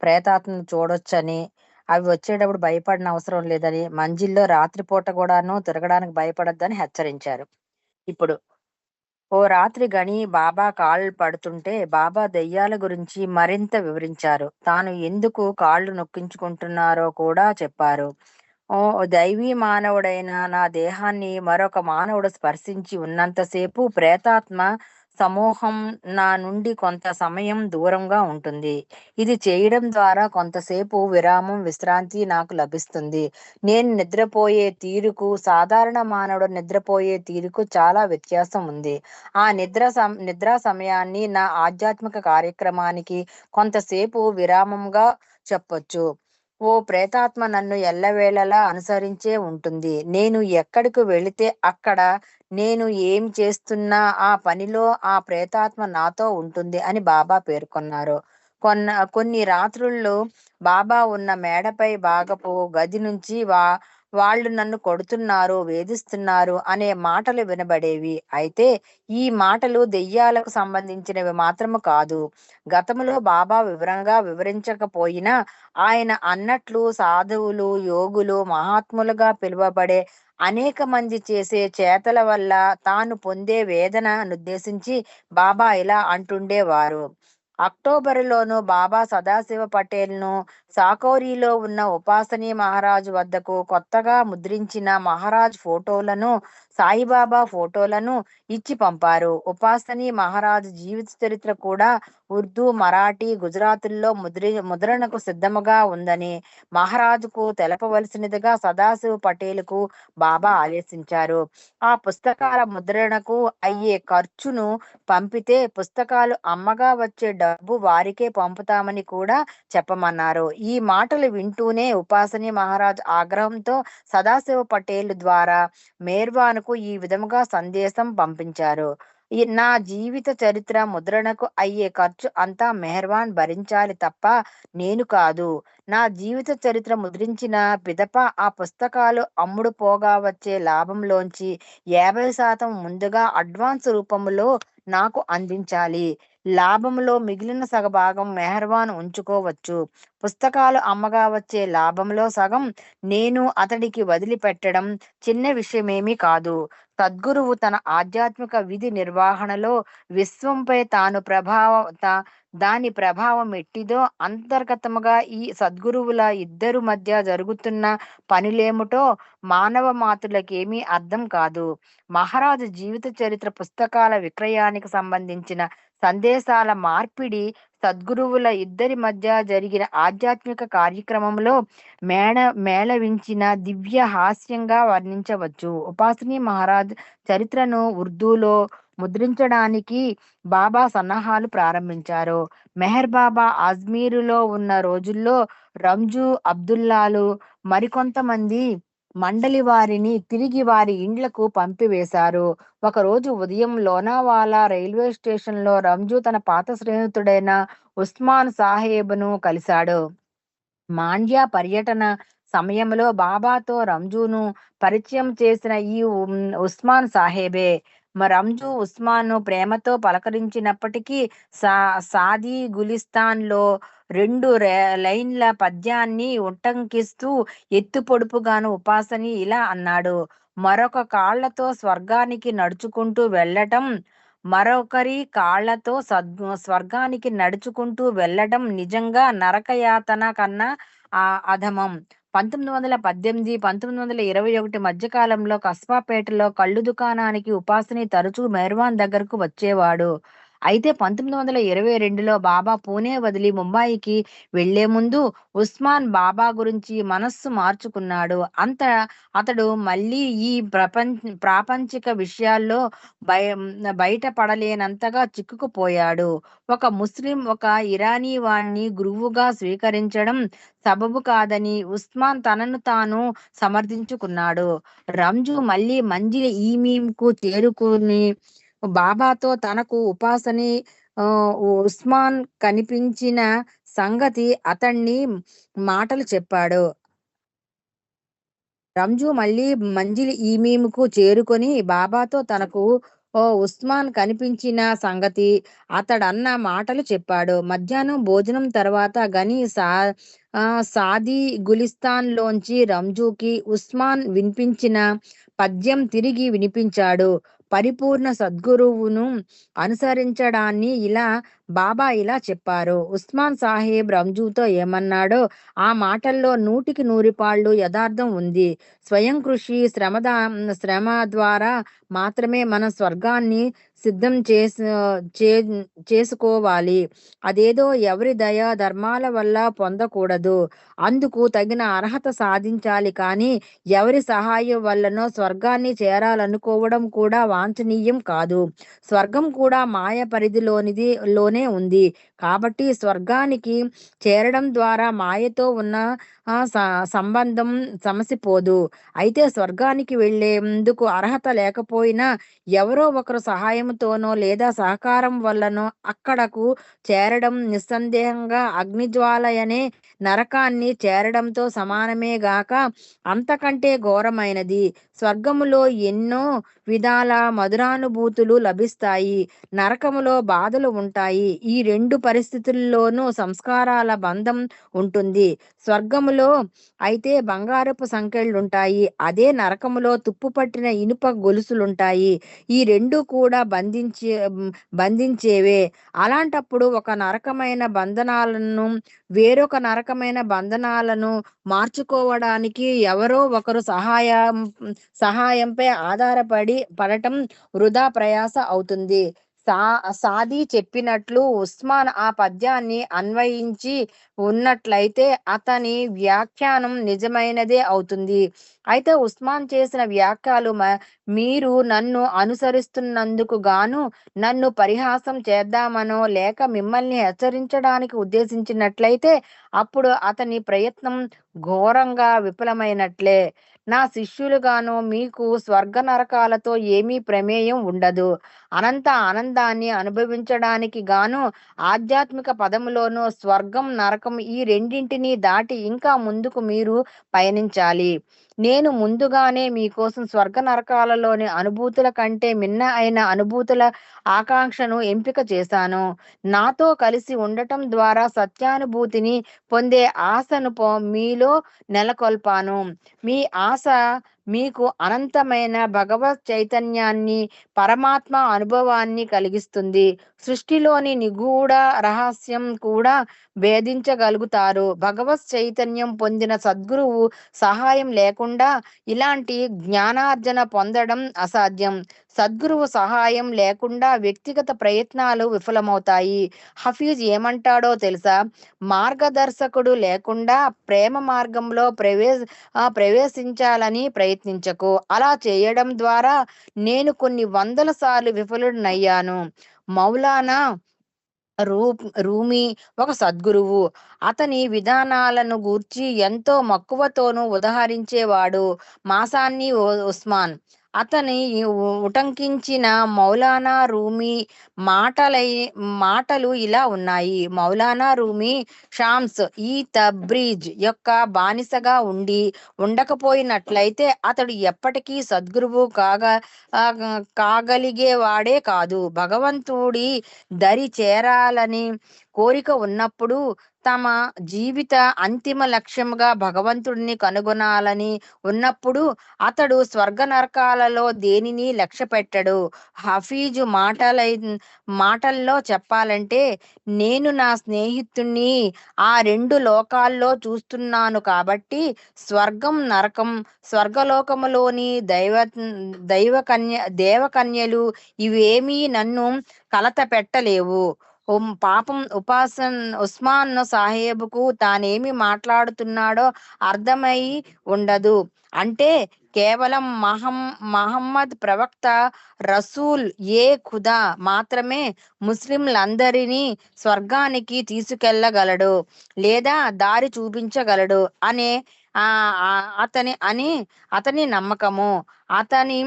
ప్రేతాత్మను చూడొచ్చని, అవి వచ్చేటప్పుడు భయపడనవసరం అవసరం లేదని, మంజిల్లో రాత్రిపూట గూడాను తిరగడానికి భయపడొద్దని హెచ్చరించారు. ఇప్పుడు ఓ రాత్రి గని బాబా కాళ్ళు పడుతుంటే బాబా దెయ్యాల గురించి మరింత వివరించారు. తాను ఎందుకు కాళ్ళు నొక్కించుకుంటున్నారో కూడా చెప్పారు. ఓ దైవీ మానవుడైన నా దేహాన్ని మరొక మానవుడు స్పర్శించి ఉన్నంతసేపు ప్రేతాత్మ సమూహం నా నుండి కొంత సమయం దూరంగా ఉంటుంది. ఇది చేయడం ద్వారా కొంతసేపు విరామం, విశ్రాంతి నాకు లభిస్తుంది. నేను నిద్రపోయే తీరుకు, సాధారణ మానవుడు నిద్రపోయే తీరుకు చాలా వ్యత్యాసం ఉంది. ఆ నిద్రా సమయాన్ని నా ఆధ్యాత్మిక కార్యక్రమానికి కొంతసేపు విరామంగా చెప్పొచ్చు. ఓ ప్రేతాత్మ నన్ను ఎల్లవేళలా అనుసరించే ఉంటుంది. నేను ఎక్కడికి వెళితే అక్కడ, నేను ఏం చేస్తున్నా ఆ పనిలో ఆ ప్రేతాత్మ నాతో ఉంటుంది అని బాబా పేర్కొన్నారు. కొన్ని రాత్రుళ్ళు బాబా ఉన్న మేడపై భాగపు గది నుంచి వాళ్ళు నన్ను కొడుతున్నారు, వేధిస్తున్నారు అనే మాటలు వినబడేవి. అయితే ఈ మాటలు దెయ్యాలకు సంబంధించినవి మాత్రము కాదు. గతంలో బాబా వివరంగా వివరించకపోయినా ఆయన అన్నట్లు సాధువులు, యోగులు, మహాత్ములుగా పిలువబడే అనేక మంది చేసే చేతల వల్ల తాను పొందే వేదననుద్దేశించి బాబా ఇలా అంటుండేవారు. అక్టోబరులోను బాబా సదాశివ పటేల్‌ను సాకోరీలో ఉన్న ఉపాసనీ మహారాజు వద్దకు కొత్తగా ముద్రించిన మహారాజ్ ఫోటోలను, సాయిబాబా ఫోటోలను ఇచ్చి పంపారు. ఉపాసనీ మహారాజ్ జీవిత చరిత్ర కూడా ఉర్దూ, మరాఠీ, గుజరాతీల్లో ముద్రణకు సిద్ధముగా ఉందని మహారాజుకు తెలపవలసినదిగా సదాశివ్ పటేల్‌కు బాబా ఆదేశించారు. ఆ పుస్తకాల ముద్రణకు అయ్యే ఖర్చును పంపితే పుస్తకాలు అమ్మగా వచ్చే డబ్బు వారికే పంపుతామని కూడా చెప్పమన్నారు. ఈ మాటలు వింటూనే ఉపాసనీ మహారాజ్ ఆగ్రహంతో సదాశివ పటేల్ ద్వారా మేర్వాన్‌కు ఈ విధముగా సందేశం పంపించారు. నా జీవిత చరిత్ర ముద్రణకు అయ్యే ఖర్చు అంతా మెహర్వాన్ భరించాలి తప్ప నేను కాదు. నా జీవిత చరిత్ర ముద్రించిన పిదప ఆ పుస్తకాలు అమ్ముడు పోగా వచ్చే లాభంలోంచి 50% ముందుగా అడ్వాన్స్ రూపంలో నాకు అందించాలి. లాభంలో మిగిలిన సగభాగం మెహర్వాన్ ఉంచుకోవచ్చు. పుస్తకాలు అమ్మగా వచ్చే లాభంలో సగం నేను అతడికి వదిలిపెట్టడం చిన్న విషయమేమీ కాదు. సద్గురువు తన ఆధ్యాత్మిక విధి నిర్వహణలో విశ్వంపై దాని ప్రభావం ఎట్టిదో అంతర్గతముగా ఈ సద్గురువుల ఇద్దరు మధ్య జరుగుతున్న పనులేమిటో మానవ మాతృలకేమీ అర్థం కాదు. మహారాజు జీవిత చరిత్ర పుస్తకాల విక్రయానికి సంబంధించిన సందేశాల మార్పిడి సద్గురువుల ఇద్దరి మధ్య జరిగిన ఆధ్యాత్మిక కార్యక్రమంలో మేళవించిన దివ్య హాస్యంగా వర్ణించవచ్చు. ఉపాసనీ మహారాజ్ చరిత్రను ఉర్దూలో ముద్రించడానికి బాబా సన్నాహాలు ప్రారంభించారు. మెహర్ బాబా అజ్మీరులో ఉన్న రోజుల్లో రంజు, అబ్దుల్లాలు మరికొంతమంది మండలి వారిని తిరిగి వారి ఇండ్లకు పంపివేశారు. ఒకరోజు ఉదయం లోనావాలా రైల్వే స్టేషన్‌లో రంజు తన పాత స్నేహితుడైన ఉస్మాన్ సాహెబ్‌ను కలిశాడు. మాండ్య పర్యటన సమయంలో బాబాతో రంజును పరిచయం చేసిన ఈ ఉస్మాన్ సాహెబే. రంజు ఉస్మాన్‌ను ప్రేమతో పలకరించినప్పటికీ సాదీ గులిస్తాన్‌లో 2 లైన్ల పద్యాన్ని ఉటంకిస్తూ ఎత్తు పొడుపుగాను ఉపాసని ఇలా అన్నాడు: మరొక కాళ్ళతో స్వర్గానికి నడుచుకుంటూ వెళ్ళటం మరొకరి కాళ్ళతో స్వర్గానికి నడుచుకుంటూ వెళ్ళటం నిజంగా నరకయాతన కన్నా అధమం. 1918, 1921 మధ్య కాలంలో కస్బాపేటలో కళ్ళు దుకాణానికి ఉపాసని తరచూ మెహర్వాన్ దగ్గరకు వచ్చేవాడు. అయితే 1922లో బాబా పూణే వదిలి ముంబాయికి వెళ్లే ముందు ఉస్మాన్ బాబా గురించి మనస్సు మార్చుకున్నాడు. అతడు మళ్ళీ ఈ ప్రాపంచిక విషయాల్లో బయటపడలేనంతగా చిక్కుకుపోయాడు. ఒక ముస్లిం ఒక ఇరానీ వాణ్ణి గురువుగా స్వీకరించడం సబబు కాదని ఉస్మాన్ తనను తాను సమర్థించుకున్నాడు. రంజు మళ్ళీ మంజిల్ ఈమీంకు చేరుకుని బాబాతో తనకు ఉపాసని ఉస్మాన్ కనిపించిన సంగతి అతణ్ణి మాటలు చెప్పాడు. రంజు మళ్ళీ మంజిల్ ఈమీంకు చేరుకొని బాబాతో తనకు ఉస్మాన్ కనిపించిన సంగతి అతడన్న మాటలు చెప్పాడు. మధ్యాహ్నం భోజనం తర్వాత గని సాదీ గులిస్తాన్‌లోంచి రంజూకి ఉస్మాన్ వినిపించిన పద్యం తిరిగి వినిపించాడు. పరిపూర్ణ సద్గురువును అనుసరించడాన్ని బాబా ఇలా చెప్పారు. ఉస్మాన్ సాహెబ్ రంజూతో ఏమన్నాడో ఆ మాటల్లో 100కి 100 పాళ్ళు యథార్థం ఉంది. స్వయం కృషి, శ్రమ ద్వారా మాత్రమే మనం స్వర్గాన్ని సిద్ధం చే చేసుకోవాలి. అదేదో ఎవరి దయ, ధర్మాల వల్ల పొందకూడదు. అందుకు తగిన అర్హత సాధించాలి కానీ, ఎవరి సహాయం వల్లనో స్వర్గాన్ని చేరాలనుకోవడం కూడా వాంఛనీయం కాదు. స్వర్గం కూడా మాయ లోనే ఉంది. కాబట్టి స్వర్గానికి చేరడం ద్వారా మాయతో ఉన్న సంబంధం సమసిపోదు. అయితే స్వర్గానికి వెళ్ళేందుకు అర్హత లేకపోయినా ఎవరో ఒకరు సహాయంతోనో లేదా సహకారం వల్లనో అక్కడకు చేరడం నిస్సందేహంగా అగ్నిజ్వాలయనే నరకాన్ని చేరడంతో సమానమే గాక అంతకంటే ఘోరమైనది. స్వర్గములో ఎన్నో విధాల మధురానుభూతులు లభిస్తాయి. నరకములో బాధలు ఉంటాయి. ఈ 2 పరిస్థితుల్లోనూ సంస్కారాల బంధం ఉంటుంది. స్వర్గములో అయితే బంగారపు సంకెళ్ళుంటాయి. అదే నరకములో తుప్పుపట్టిన ఇనుప గొలుసులుంటాయి. ఈ 2 కూడా బంధించేవే. అలాంటప్పుడు ఒక నరకమైన బంధనాలను వేరొక నరకమైన బంధనాలను మార్చుకోవడానికి ఎవరో ఒకరు సహాయంపై పడటం వృధా ప్రయాస అవుతుంది. సా సాది చెప్పినట్లు ఉస్మాన్ ఆ పద్యాన్ని అన్వయించి ఉన్నట్లయితే అతని వ్యాఖ్యానం నిజమైనదే అవుతుంది. అయితే ఉస్మాన్ చేసిన వ్యాఖ్యలు మీరు నన్ను అనుసరిస్తున్నందుకు గాను నన్ను పరిహాసం చేద్దామనో లేక మిమ్మల్ని హెచ్చరించడానికి ఉద్దేశించినట్లయితే అప్పుడు అతని ప్రయత్నం ఘోరంగా విఫలమైనట్లే. నా శిష్యులుగాను మీకు స్వర్గ నరకాలతో ఏమీ ప్రమేయం ఉండదు. అనంత ఆనందాన్ని అనుభవించడానికి గాను ఆధ్యాత్మిక పదములోనూ స్వర్గం, నరకం ఈ రెండింటినీ దాటి ఇంకా ముందుకు మీరు పయనించాలి. నేను ముందుగానే మీకోసం స్వర్గ నరకాలలోని అనుభూతుల కంటే మిన్న అయిన అనుభూతుల ఆకాంక్షను ఎంపిక చేశాను. నాతో కలిసి ఉండటం ద్వారా సత్యానుభూతిని పొందే ఆశను మీలో నెలకొల్పాను. మీ ఆశ మీకు అనంతమైన భగవత్ చైతన్యాన్ని, పరమాత్మ అనుభవాన్ని కలిగిస్తుంది. సృష్టిలోని నిగూఢ రహస్యం కూడా భేదించగలుగుతారు. భగవత్ చైతన్యం పొందిన సద్గురువు సహాయం లేకుండా ఇలాంటి జ్ఞానార్జన పొందడం అసాధ్యం. సద్గురువు సహాయం లేకుండా వ్యక్తిగత ప్రయత్నాలు విఫలమవుతాయి. హఫీజ్ ఏమంటాడో తెలుసా? మార్గదర్శకుడు లేకుండా ప్రేమ మార్గంలో ప్రవేశించాలని ప్రయత్నించకు. అలా చేయడం ద్వారా నేను కొన్ని వందల సార్లు విఫలుడినయ్యాను. మౌలానా రూమీ ఒక సద్గురువు. అతని విధానాలను గూర్చి ఎంతో మక్కువతోనూ ఉదహరించేవాడు మాసాన్ని ఉస్మాన్. అతని ఉటంకించిన మౌలానా రూమీ మాటలు ఇలా ఉన్నాయి. మౌలానా రూమీ షామ్స్ ఈ తబ్రీజ్ యొక్క బానిసగా ఉండకపోయినట్లయితే అతడు ఎప్పటికీ సద్గురువు కాగలిగేవాడే కాదు. భగవంతుడి దరి చేరాలని కోరిక ఉన్నప్పుడు, తమ జీవిత అంతిమ లక్ష్యంగా భగవంతుడిని కనుగొనాలని ఉన్నప్పుడు అతడు స్వర్గ నరకాలలో దేనిని లక్ష్యపెట్టడు. హఫీజు మాటల్లో చెప్పాలంటే, నేను నా స్నేహితుణ్ణి ఆ 2 లోకాల్లో చూస్తున్నాను కాబట్టి స్వర్గం, నరకం, స్వర్గలోకములోని దేవకన్యలు ఇవేమీ నన్ను కలత పెట్టలేవు. పాపం ఉస్మాన్ సాహెబుకు తానేమి మాట్లాడుతున్నాడో అర్థమై ఉండదు. అంటే కేవలం మహమ్మద్ ప్రవక్త, రసూల్ ఖుదా మాత్రమే ముస్లింలందరినీ స్వర్గానికి తీసుకెళ్లగలడు లేదా దారి చూపించగలడు అనే అతని నమ్మకము. అతని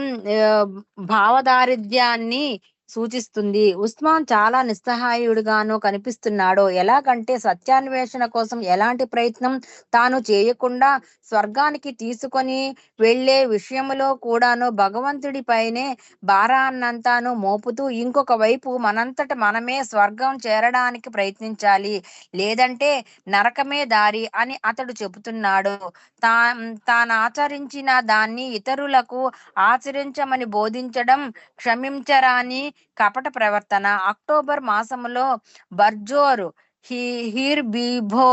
భావదారిద్ర్యాన్ని సూచిస్తుంది. ఉస్మాన్ చాలా నిస్సహాయుడుగాను కనిపిస్తున్నాడు. ఎలాగంటే సత్యాన్వేషణ కోసం ఎలాంటి ప్రయత్నం తాను చేయకుండా స్వర్గానికి తీసుకొని వెళ్ళే విషయంలో కూడాను భగవంతుడిపైనే భారాన్నంతాను మోపుతూ ఇంకొక వైపు మనంతట మనమే స్వర్గం చేరడానికి ప్రయత్నించాలి. లేదంటే నరకమే దారి అని అతడు చెబుతున్నాడు. తా తానాచరించిన దాన్ని ఇతరులకు ఆచరించమని బోధించడం క్షమించరాని కపట ప్రవర్తన. అక్టోబర్ మాసములో బర్జోర్ హీ హీర్ బీభో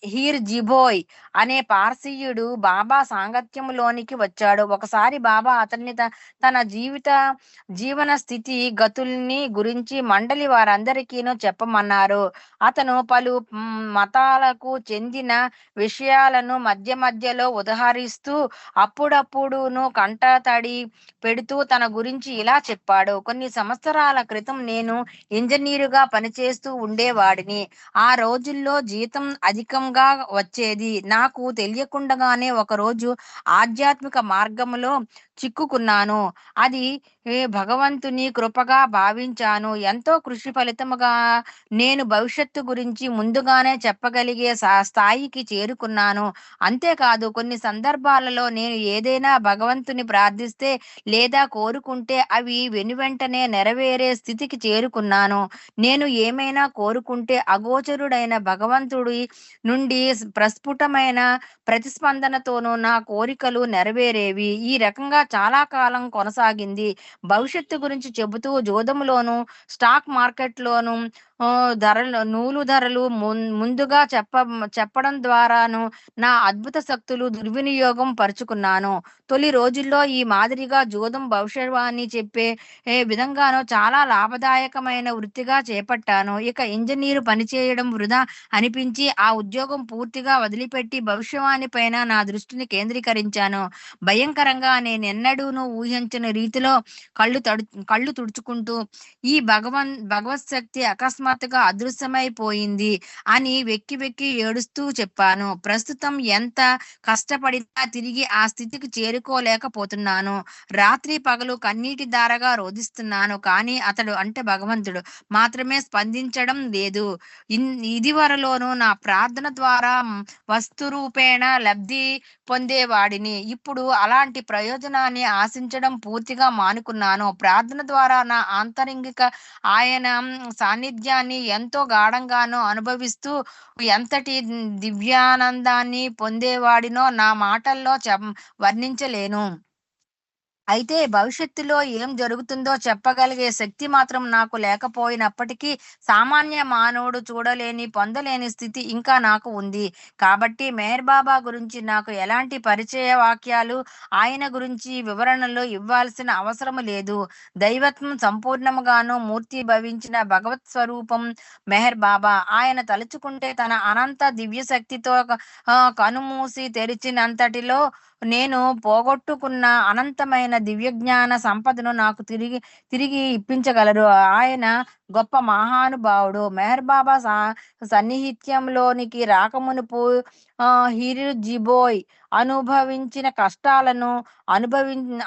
హీర్ జిభోయ్ అనే పార్సీయుడు బాబా సాంగత్యములోనికి వచ్చాడు. ఒకసారి బాబా అతన్ని తన జీవన స్థితి గతుల్ని గురించి మండలి వారందరికీను చెప్పమన్నారు. అతను పలు మతాలకు చెందిన విషయాలను మధ్య మధ్యలో ఉదహరిస్తూ అప్పుడప్పుడును కంటతడి పెడుతూ తన గురించి ఇలా చెప్పాడు. కొన్ని సంవత్సరాల క్రితం నేను ఇంజనీరుగా పనిచేస్తూ ఉండేవాడిని. ఆ రోజుల్లో జీతం అధికంగా వచ్చేది. నాకు తెలియకుండానే ఒకరోజు ఆధ్యాత్మిక మార్గములో చిక్కుకున్నాను. అది భగవంతుని కృపగా భావించాను. ఎంతో కృషి ఫలితముగా నేను భవిష్యత్తు గురించి ముందుగానే చెప్పగలిగే స్థాయికి చేరుకున్నాను. అంతేకాదు కొన్ని సందర్భాలలో నేను ఏదైనా భగవంతుని ప్రార్థిస్తే లేదా కోరుకుంటే అవి వెనువెంటనే నెరవేరే స్థితికి చేరుకున్నాను. నేను ఏమైనా కోరుకుంటే అగోచరుడైన భగవంతుడి నుండి ప్రస్ఫుటమైన ప్రతిస్పందనతోనూ నా కోరికలు నెరవేరేవి. ఈ రకంగా చాలా కాలం కొనసాగింది. భవిష్యత్తు గురించి చెబుతూ జూదంలోను స్టాక్ మార్కెట్లోను నూలు ధరలు ముందుగా చెప్పడం ద్వారాను నా అద్భుత శక్తులు దుర్వినియోగం పరుచుకున్నాను. తొలి రోజుల్లో ఈ మాదిరిగా జూదం భవిష్యవాణి చెప్పే విధంగాను చాలా లాభదాయకమైన వృత్తిగా చేపట్టాను. ఇక ఇంజనీరు పనిచేయడం వృధా అనిపించి ఆ ఉద్యోగం పూర్తిగా వదిలిపెట్టి భవిష్యవాణి పైన నా దృష్టిని కేంద్రీకరించాను. భయంకరంగా నేనెన్నడూనూ ఊహించని రీతిలో కళ్ళు తుడుచుకుంటూ ఈ భగవత్ శక్తి అకస్మాత్తుగా అదృశ్యమైపోయింది అని వెక్కి వెక్కి ఏడుస్తూ చెప్పాను. ప్రస్తుతం ఎంత కష్టపడినా తిరిగి ఆ స్థితికి చేరుకోలేకపోతున్నాను. రాత్రి పగలు కన్నీటి ధారగా రోదిస్తున్నాను. కానీ అతడు అంటే భగవంతుడు మాత్రమే స్పందించడం లేదు. ఇదివరలోనూ నా ప్రార్థన ద్వారా వస్తురూపేణ లబ్ధి పొందేవాడిని. ఇప్పుడు అలాంటి ప్రయోజనాన్ని ఆశించడం పూర్తిగా మానుకున్నాను. ప్రార్థన ద్వారా నా ఆంతరంగిక ఆయన సాన్నిధ్యాన్ని ఎంతో గాఢంగానో అనుభవిస్తూ ఎంతటి దివ్యానందాన్ని పొందేవాడినో నా మాటల్లో వర్ణించలేను. అయితే భవిష్యత్తులో ఏం జరుగుతుందో చెప్పగలిగే శక్తి మాత్రం నాకు లేకపోయినప్పటికీ సామాన్య మానవుడు చూడలేని పొందలేని స్థితి ఇంకా నాకు ఉంది. కాబట్టి మెహర్ బాబా గురించి నాకు ఎలాంటి పరిచయ వాక్యాలు ఆయన గురించి వివరణలు ఇవ్వాల్సిన అవసరం లేదు. దైవత్వం సంపూర్ణముగాను మూర్తి భవించిన భగవత్ స్వరూపం మెహర్ బాబా. ఆయన తలుచుకుంటే తన అనంత దివ్య శక్తితో కనుమూసి తెరిచినంతటిలో నేను పోగొట్టుకున్న అనంతమైన దివ్యజ్ఞాన సంపదను నాకు తిరిగి ఇప్పించగలరు. ఆయన గొప్ప మహానుభావుడు. మెహర్ బాబా సన్నిహిత్యంలోనికి రాకమునుపు హిరుజిబోయ్ అనుభవించిన కష్టాలను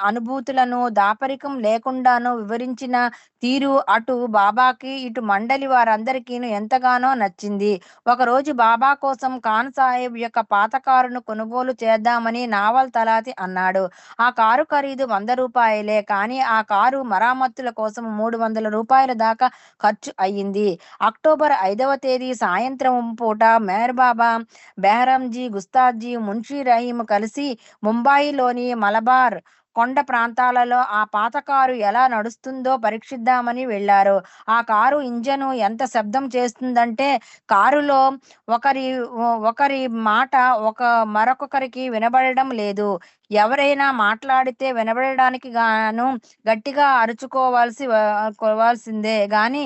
అనుభూతులను దాపరికం లేకుండాను వివరించిన తీరు అటు బాబాకి ఇటు మండలి వారందరికీ ఎంతగానో నచ్చింది. ఒకరోజు బాబా కోసం ఖాన్ సాహెబ్ యొక్క పాత కారును కొనుగోలు చేద్దామని నావల్ తలాతి అన్నాడు. ఆ కారు ఖరీదు 100 రూపాయలే. కానీ ఆ కారు మరామత్తుల కోసం 300 రూపాయల దాకా ఖర్చు అయ్యింది. అక్టోబర్ 5వ తేదీ సాయంత్రం పూట మెహర్ బాబా, బెహరంజీ, గుస్తాజీ, మున్షీ రహీం కలిసి ముంబాయిలోని మలబార్ కొండ ప్రాంతాలలో ఆ పాత కారు ఎలా నడుస్తుందో పరీక్షిద్దామని వెళ్లారు. ఆ కారు ఇంజను ఎంత శబ్దం చేస్తుందంటే కారులో ఒకరి ఒకరి మాట మరొకరికి వినబడడం లేదు. ఎవరైనా మాట్లాడితే వినబడడానికి గాను గట్టిగా కోవాల్సిందే గాని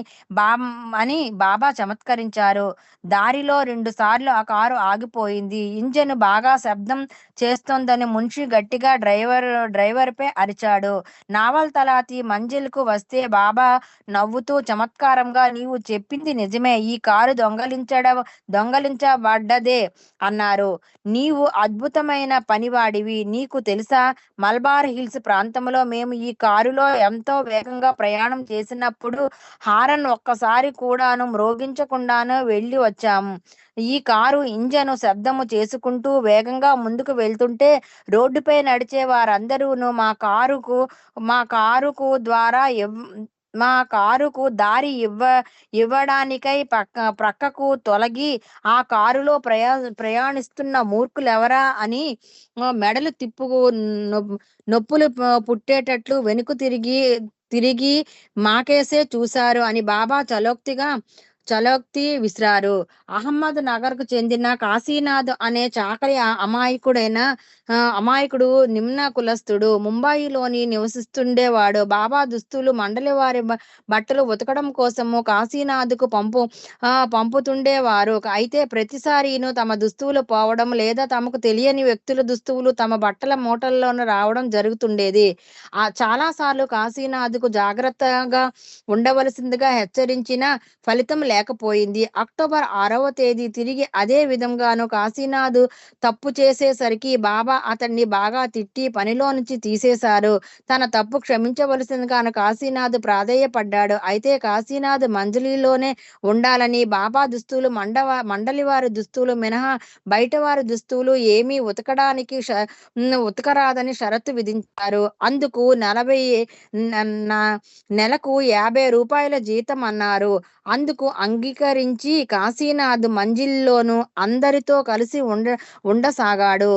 అని బాబా చమత్కరించారు. దారిలో 2 సార్లు ఆ కారు ఆగిపోయింది. ఇంజన్ బాగా శబ్దం చేస్తోందని మున్షి గట్టిగా డ్రైవర్ పై అరిచాడు. నావల్ తలాతి మంజిల్కు వస్తే బాబా నవ్వుతూ చమత్కారంగా, నీవు చెప్పింది నిజమే, ఈ కారు దొంగలించబడ్డదే అన్నారు. నీవు అద్భుతమైన పనివాడివి. నీ మీకు తెలుసా? మలబార్ హిల్స్ ప్రాంతంలో మేము ఈ కారులో ఎంతో వేగంగా ప్రయాణం చేసినప్పుడు హారన్ ఒక్కసారి కూడాను మ్రోగించకుండానే వెళ్ళి వచ్చాము. ఈ కారు ఇంజను శబ్దము చేసుకుంటూ వేగంగా ముందుకు వెళ్తుంటే రోడ్డుపై నడిచే వారందరూను మా కారుకు ద్వారా మా కారుకు దారి ఇవ్వడానికై ప్రక్కకు తొలగి ఆ కారులో ప్రయాణిస్తున్న మూర్ఖులెవరా అని మెడలు నొ- నొప్పులు పుట్టేటట్లు వెనుక తిరిగి తిరిగి మాకేసే చూశారు అని బాబా చలోక్తి విసిరారు. అహ్మద్ నగర్ కు చెందిన కాశీనాథ్ అనే చాకలి అమాయకుడు నిమ్న కులస్తుడు ముంబాయిలోని నివసిస్తుండేవాడు. బాబా దుస్తులు మండలి వారి బట్టలు ఉతకడం కోసము కాశీనాథ్కు పంపుతుండేవారు. అయితే ప్రతిసారిను తమ దుస్తువులు పోవడం లేదా తమకు తెలియని వ్యక్తుల దుస్తువులు తమ బట్టల మూటల్లోనే రావడం జరుగుతుండేది. చాలా సార్లు కాశీనాథ్కు జాగ్రత్తగా ఉండవలసిందిగా హెచ్చరించిన ఫలితం లేకపోయింది. అక్టోబర్ 6వ తేదీ తిరిగి అదే విధంగాను కాశీనాథ్ తప్పు చేసేసరికి బాబా అతన్ని బాగా తిట్టి పనిలో నుంచి తీసేశారు. తన తప్పు క్షమించవలసిందిగా కాశీనాథ్ ప్రాధేయపడ్డాడు. అయితే కాశీనాథ్ మంజలిలోనే ఉండాలని, బాబా దుస్తులు మండలి వారి దుస్తులు మినహా బయట వారి దుస్తులు ఏమీ ఉతకరాదని షరతు విధించారు. అందుకు నెలకు రూపాయల జీతం అన్నారు. అందుకు అంగీకరించి కాశీనాథ్ మంజిల్లోను అందరితో కలిసి ఉండసాగాడు.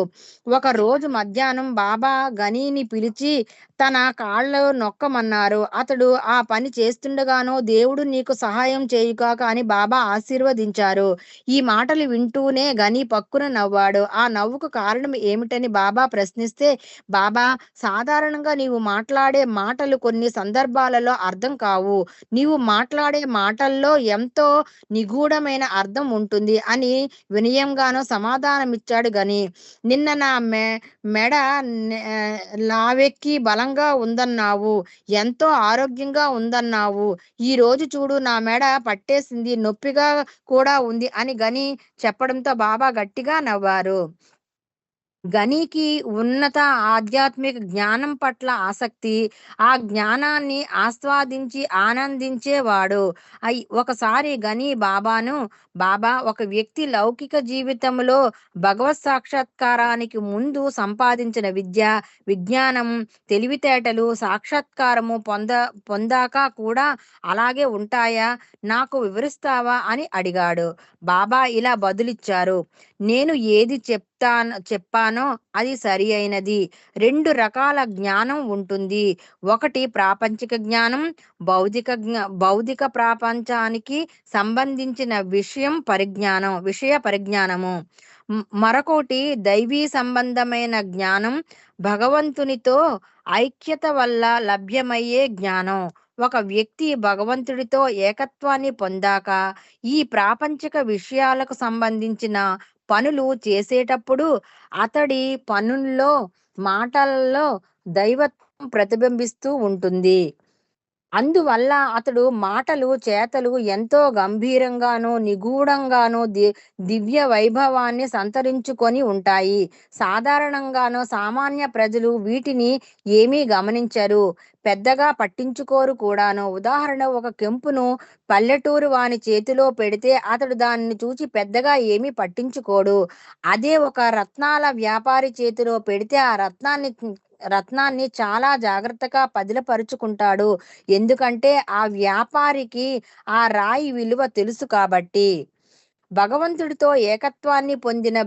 ఒక రోజు మధ్యాహ్నం బాబా గనీని పిలిచి తన కాళ్ళు నొక్కమన్నారు. అతడు ఆ పని చేస్తుండగానో దేవుడు నీకు సహాయం చేయుగాక అని బాబా ఆశీర్వదించారు. ఈ మాటలు వింటూనే గని పక్కున నవ్వాడు. ఆ నవ్వుకు కారణం ఏమిటని బాబా ప్రశ్నిస్తే, బాబా, సాధారణంగా నీవు మాట్లాడే మాటలు కొన్ని సందర్భాలలో అర్థం కావు. నీవు మాట్లాడే మాటల్లో ఎంతో నిగూఢమైన అర్థం ఉంటుంది అని వినయంగానో సమాధానమిచ్చాడు గని. నిన్న నా మెడ లావెక్కి బలంగా ఉందన్నావు, ఎంతో ఆరోగ్యంగా ఉందన్నావు. ఈ రోజు చూడు నా మెడ పట్టేసింది, నొప్పిగా కూడా ఉంది అని గని చెప్పడంతో బాబా గట్టిగా నవ్వారు. గనికి ఉన్నత ఆధ్యాత్మిక జ్ఞానం పట్ల ఆసక్తి, ఆ జ్ఞానాన్ని ఆస్వాదించి ఆనందించేవాడు. ఒకసారి గని బాబాను, బాబా, ఒక వ్యక్తి లౌకిక జీవితంలో భగవత్ సాక్షాత్కారానికి ముందు సంపాదించిన విద్య, విజ్ఞానం, తెలివితేటలు సాక్షాత్కారము పొందాక కూడా అలాగే ఉంటాయా? నాకు వివరిస్తావా అని అడిగాడు. బాబా ఇలా బదులిచ్చారు, నేను ఏది చెప్పానో అది సరి అయినది. 2 రకాల జ్ఞానం ఉంటుంది. ఒకటి ప్రాపంచిక జ్ఞానం, భౌతిక ప్రపంచానికి సంబంధించిన విషయ పరిజ్ఞానము. మరొకటి దైవీ సంబంధమైన జ్ఞానం, భగవంతునితో ఐక్యత వల్ల లభ్యమయ్యే జ్ఞానం. ఒక వ్యక్తి భగవంతుడితో ఏకత్వాన్ని పొందాక ఈ ప్రాపంచిక విషయాలకు సంబంధించిన పనులు చేసేటప్పుడు అతడి పనుల్లో, మాటల్లో దైవత్వం ప్రతిబింబిస్తూ ఉంటుంది. అందువల్ల అతడు మాటలు, చేతలు ఎంతో గంభీరంగానూ నిగూఢంగానూ దివ్య వైభవాన్ని సంతరించుకొని ఉంటాయి. సామాన్య ప్రజలు వీటిని ఏమీ గమనించరు, పెద్దగా పట్టించుకోరు కూడాను. ఉదాహరణ, ఒక కెంపును పల్లెటూరు వాని చేతిలో పెడితే అతడు దానిని చూచి పెద్దగా ఏమీ పట్టించుకోడు. అదే ఒక రత్నాల వ్యాపారి చేతిలో పెడితే ఆ రత్నాన్ని చాలా జాగ్రత్తగా పదిలపరుచుకుంటాడు. ఎందుకంటే ఆ వ్యాపారికి ఆ రాయి విలువ తెలుసు కాబట్టి. భగవంతుడితో ఏకత్వాన్ని పొందిన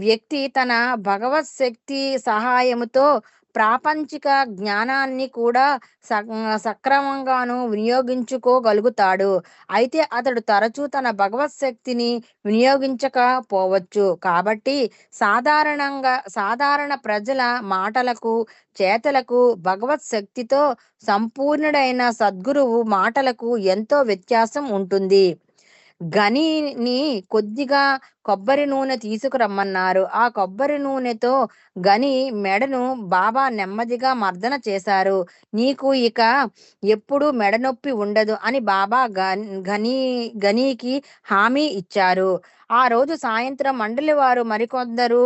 వ్యక్తి తన భగవత్ శక్తి సహాయముతో ప్రాపంచిక జ్ఞానాన్ని కూడా సక్రమంగాను వినియోగించుకోగలుగుతాడు. అయితే అతడు తరచూ తన భగవత్ శక్తిని వినియోగించకపోవచ్చు. కాబట్టి సాధారణ ప్రజల మాటలకు, చేతలకు భగవత్ శక్తితో సంపూర్ణుడైన సద్గురువు మాటలకు ఎంతో వ్యత్యాసం ఉంటుంది. గనిని కొబ్బరి నూనె తీసుకురమ్మన్నారు. ఆ కొబ్బరి నూనెతో గని మెడను బాబా నెమ్మదిగా మర్దన చేశారు. నీకు ఇక ఎప్పుడూ మెడనొప్పి ఉండదు అని బాబా గనీకి హామీ ఇచ్చారు. ఆ రోజు సాయంత్రం మండలి వారు మరికొందరు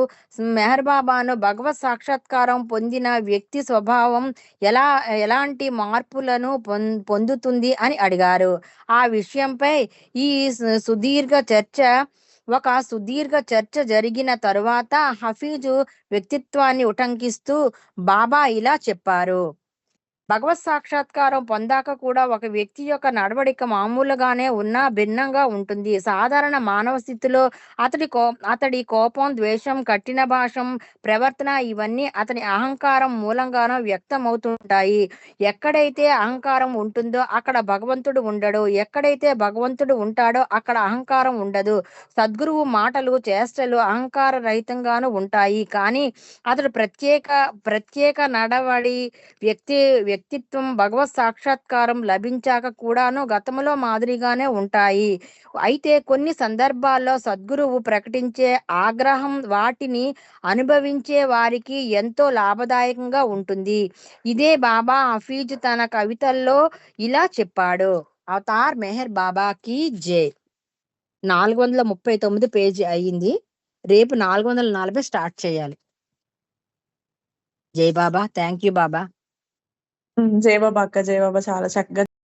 మెహర్ బాబాను భగవత్ సాక్షాత్కారం పొందిన వ్యక్తి స్వభావం ఎలా ఎలాంటి మార్పులను పొందుతుంది అని అడిగారు. ఆ విషయంపై ఈ సుదీర్ఘ చర్చ జరిగిన తరువాత హఫీజు వ్యక్తిత్వాన్ని ఉటంకిస్తూ బాబా ఇలా చెప్పారు. భగవత్ సాక్షాత్కారం పొందాక కూడా ఒక వ్యక్తి యొక్క నడవడిక మామూలుగానే ఉన్నా భిన్నంగా ఉంటుంది. సాధారణ మానవ స్థితిలో అతడి కోపం, ద్వేషం, కఠిన భాషం, ప్రవర్తన ఇవన్నీ అతని అహంకారం మూలంగానూ వ్యక్తమవుతుంటాయి. ఎక్కడైతే అహంకారం ఉంటుందో అక్కడ భగవంతుడు ఉండడు. ఎక్కడైతే భగవంతుడు ఉంటాడో అక్కడ అహంకారం ఉండదు. సద్గురువు మాటలు, చేష్టలు అహంకార రహితంగానూ ఉంటాయి. కానీ అతడు ప్రత్యేక నడవడి వ్యక్తిత్వం భగవత్ సాక్షాత్కారం లభించాక కూడాను గతంలో మాదిరిగానే ఉంటాయి. అయితే కొన్ని సందర్భాల్లో సద్గురువు ప్రకటించే ఆగ్రహం వాటిని అనుభవించే వారికి ఎంతో లాభదాయకంగా ఉంటుంది. ఇదే బాబా హఫీజ్ తన కవితల్లో ఇలా చెప్పాడు. అవతార్ మెహర్ బాబాకి జై. 439 పేజీ అయ్యింది. రేపు 440 స్టార్ట్ చేయాలి. జై బాబా. థ్యాంక్ యూ బాబా. జై బాబా అక్క, జై బాబా. చాలా చక్కగా